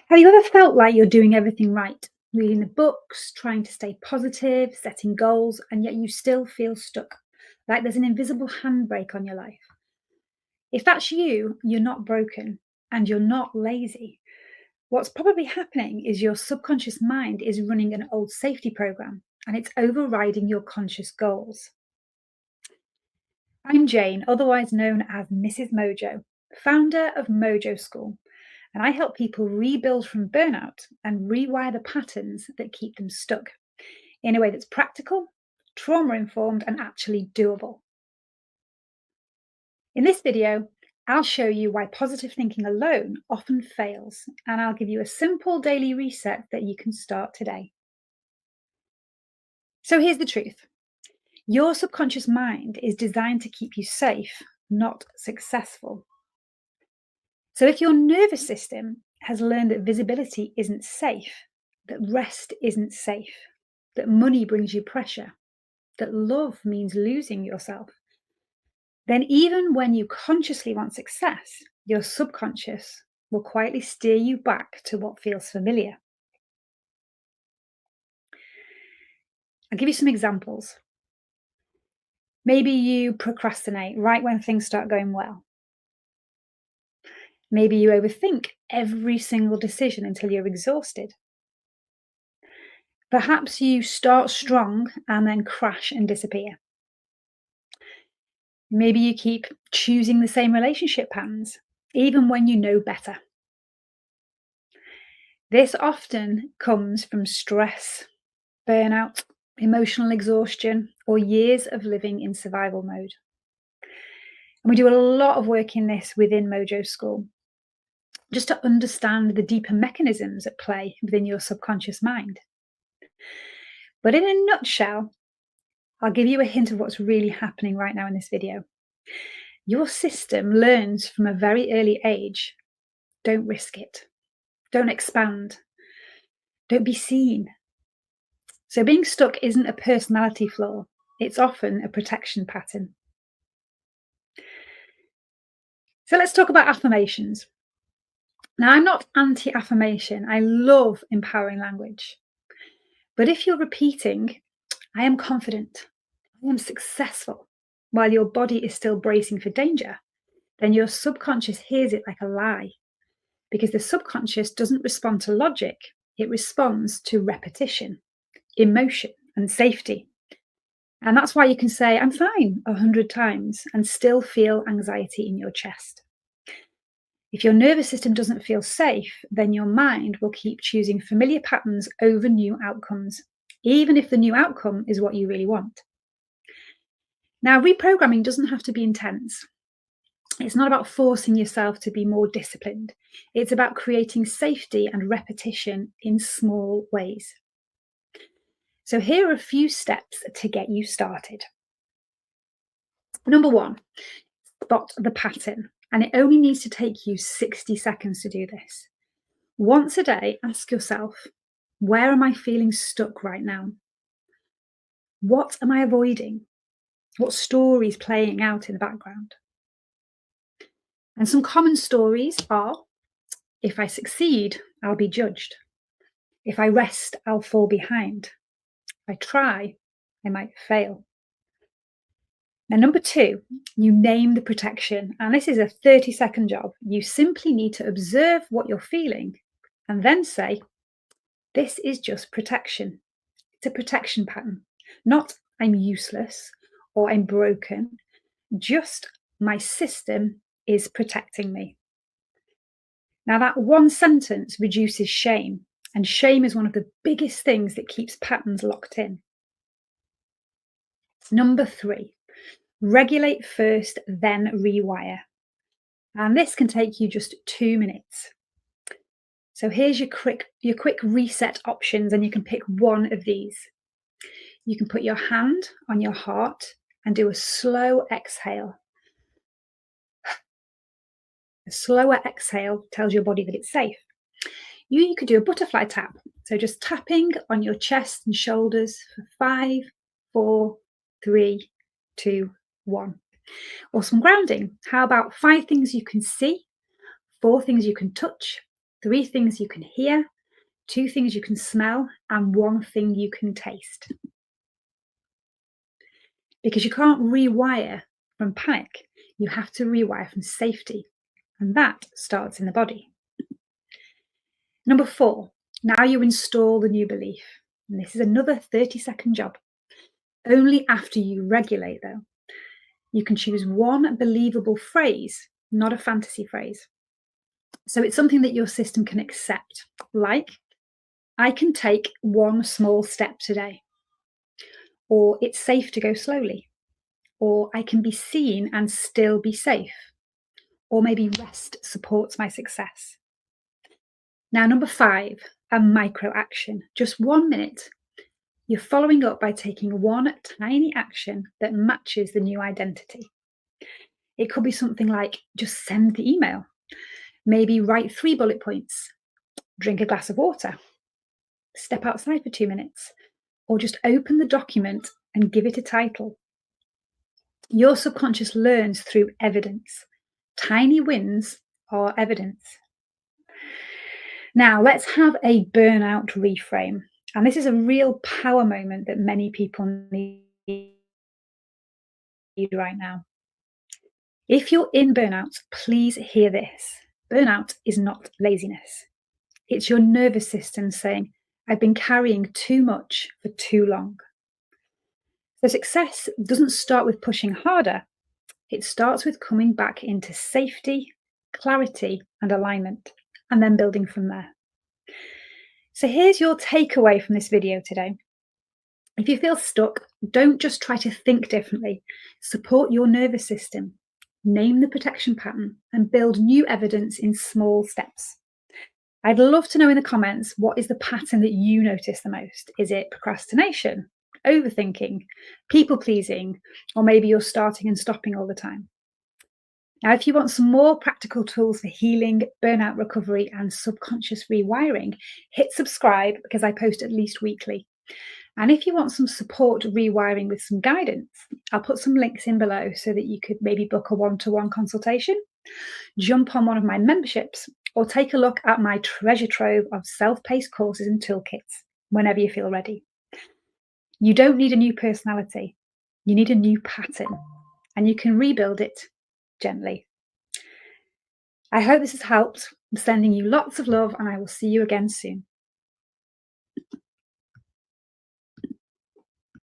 Have you ever felt like you're doing everything right? Reading the books, trying to stay positive, setting goals, and yet you still feel stuck, like there's an invisible handbrake on your life. If that's you, you're not broken and you're not lazy. What's probably happening is your subconscious mind is running an old safety program and it's overriding your conscious goals. I'm Jane, otherwise known as Mrs. Mojo, founder of Mojo School, and I help people rebuild from burnout and rewire the patterns that keep them stuck in a way that's practical, trauma informed, and actually doable. In this video, I'll show you why positive thinking alone often fails, and I'll give you a simple daily reset that you can start today. So here's the truth. Your subconscious mind is designed to keep you safe, not successful. So if your nervous system has learned that visibility isn't safe, that rest isn't safe, that money brings you pressure, that love means losing yourself, then even when you consciously want success, your subconscious will quietly steer you back to what feels familiar. I'll give you some examples. Maybe you procrastinate right when things start going well. Maybe you overthink every single decision until you're exhausted. Perhaps you start strong and then crash and disappear. Maybe you keep choosing the same relationship patterns, even when you know better. This often comes from stress, burnout, emotional exhaustion, or years of living in survival mode. And we do a lot of work in this within Mojo School, just to understand the deeper mechanisms at play within your subconscious mind. But in a nutshell, I'll give you a hint of what's really happening right now in this video. Your system learns from a very early age, don't risk it, don't expand, don't be seen. So being stuck isn't a personality flaw, it's often a protection pattern. So let's talk about affirmations. Now, I'm not anti-affirmation, I love empowering language. But if you're repeating, I am confident, I am successful, while your body is still bracing for danger, then your subconscious hears it like a lie. Because the subconscious doesn't respond to logic, it responds to repetition, emotion, and safety. And that's why you can say, I'm fine 100 times and still feel anxiety in your chest. If your nervous system doesn't feel safe, then your mind will keep choosing familiar patterns over new outcomes, even if the new outcome is what you really want. Now, reprogramming doesn't have to be intense. It's not about forcing yourself to be more disciplined. It's about creating safety and repetition in small ways. So here are a few steps to get you started. Number one, spot the pattern. And it only needs to take you 60 seconds to do this. Once a day, ask yourself, where am I feeling stuck right now? What am I avoiding? What stories playing out in the background? And some common stories are, if I succeed, I'll be judged. If I rest, I'll fall behind. If I try, I might fail. Now, number two, you name the protection. And this is a 30-second job. You simply need to observe what you're feeling and then say, this is just protection. It's a protection pattern, not I'm useless or I'm broken, just my system is protecting me. Now, that one sentence reduces shame, and shame is one of the biggest things that keeps patterns locked in. Number three, regulate first, then rewire. And this can take you just 2 minutes. So here's your quick reset options, and you can pick one of these. You can put your hand on your heart and do a slow exhale. A slower exhale tells your body that it's safe. You could do a butterfly tap. So just tapping on your chest and shoulders for 5, 4, 3, 2, 1. Or some grounding. How about 5 things you can see, 4 things you can touch, 3 things you can hear, 2 things you can smell, and 1 thing you can taste. Because you can't rewire from panic, you have to rewire from safety, and that starts in the body. Number 4, now you install the new belief. And this is another 30-second job. Only after you regulate, though. You can choose one believable phrase, not a fantasy phrase. So it's something that your system can accept, like, I can take one small step today, or it's safe to go slowly, or I can be seen and still be safe, or maybe rest supports my success. Now, number 5, a micro action, just 1 minute. You're following up by taking one tiny action that matches the new identity. It could be something like just send the email, maybe write 3 bullet points, drink a glass of water, step outside for 2 minutes, or just open the document and give it a title. Your subconscious learns through evidence. Tiny wins are evidence. Now, let's have a burnout reframe. And this is a real power moment that many people need right now. If you're in burnout, please hear this. Burnout is not laziness. It's your nervous system saying, I've been carrying too much for too long. So success doesn't start with pushing harder. It starts with coming back into safety, clarity, and alignment, and then building from there. So here's your takeaway from this video today. If you feel stuck, don't just try to think differently. Support your nervous system. Name the protection pattern and build new evidence in small steps. I'd love to know in the comments, what is the pattern that you notice the most? Is it procrastination, overthinking, people pleasing, or maybe you're starting and stopping all the time? Now, if you want some more practical tools for healing, burnout recovery, and subconscious rewiring, hit subscribe because I post at least weekly. And if you want some support rewiring with some guidance, I'll put some links in below so that you could maybe book a one-to-one consultation, jump on one of my memberships, or take a look at my treasure trove of self-paced courses and toolkits whenever you feel ready. You don't need a new personality. You need a new pattern, and you can rebuild it gently. I hope this has helped. I'm sending you lots of love, and I will see you again soon.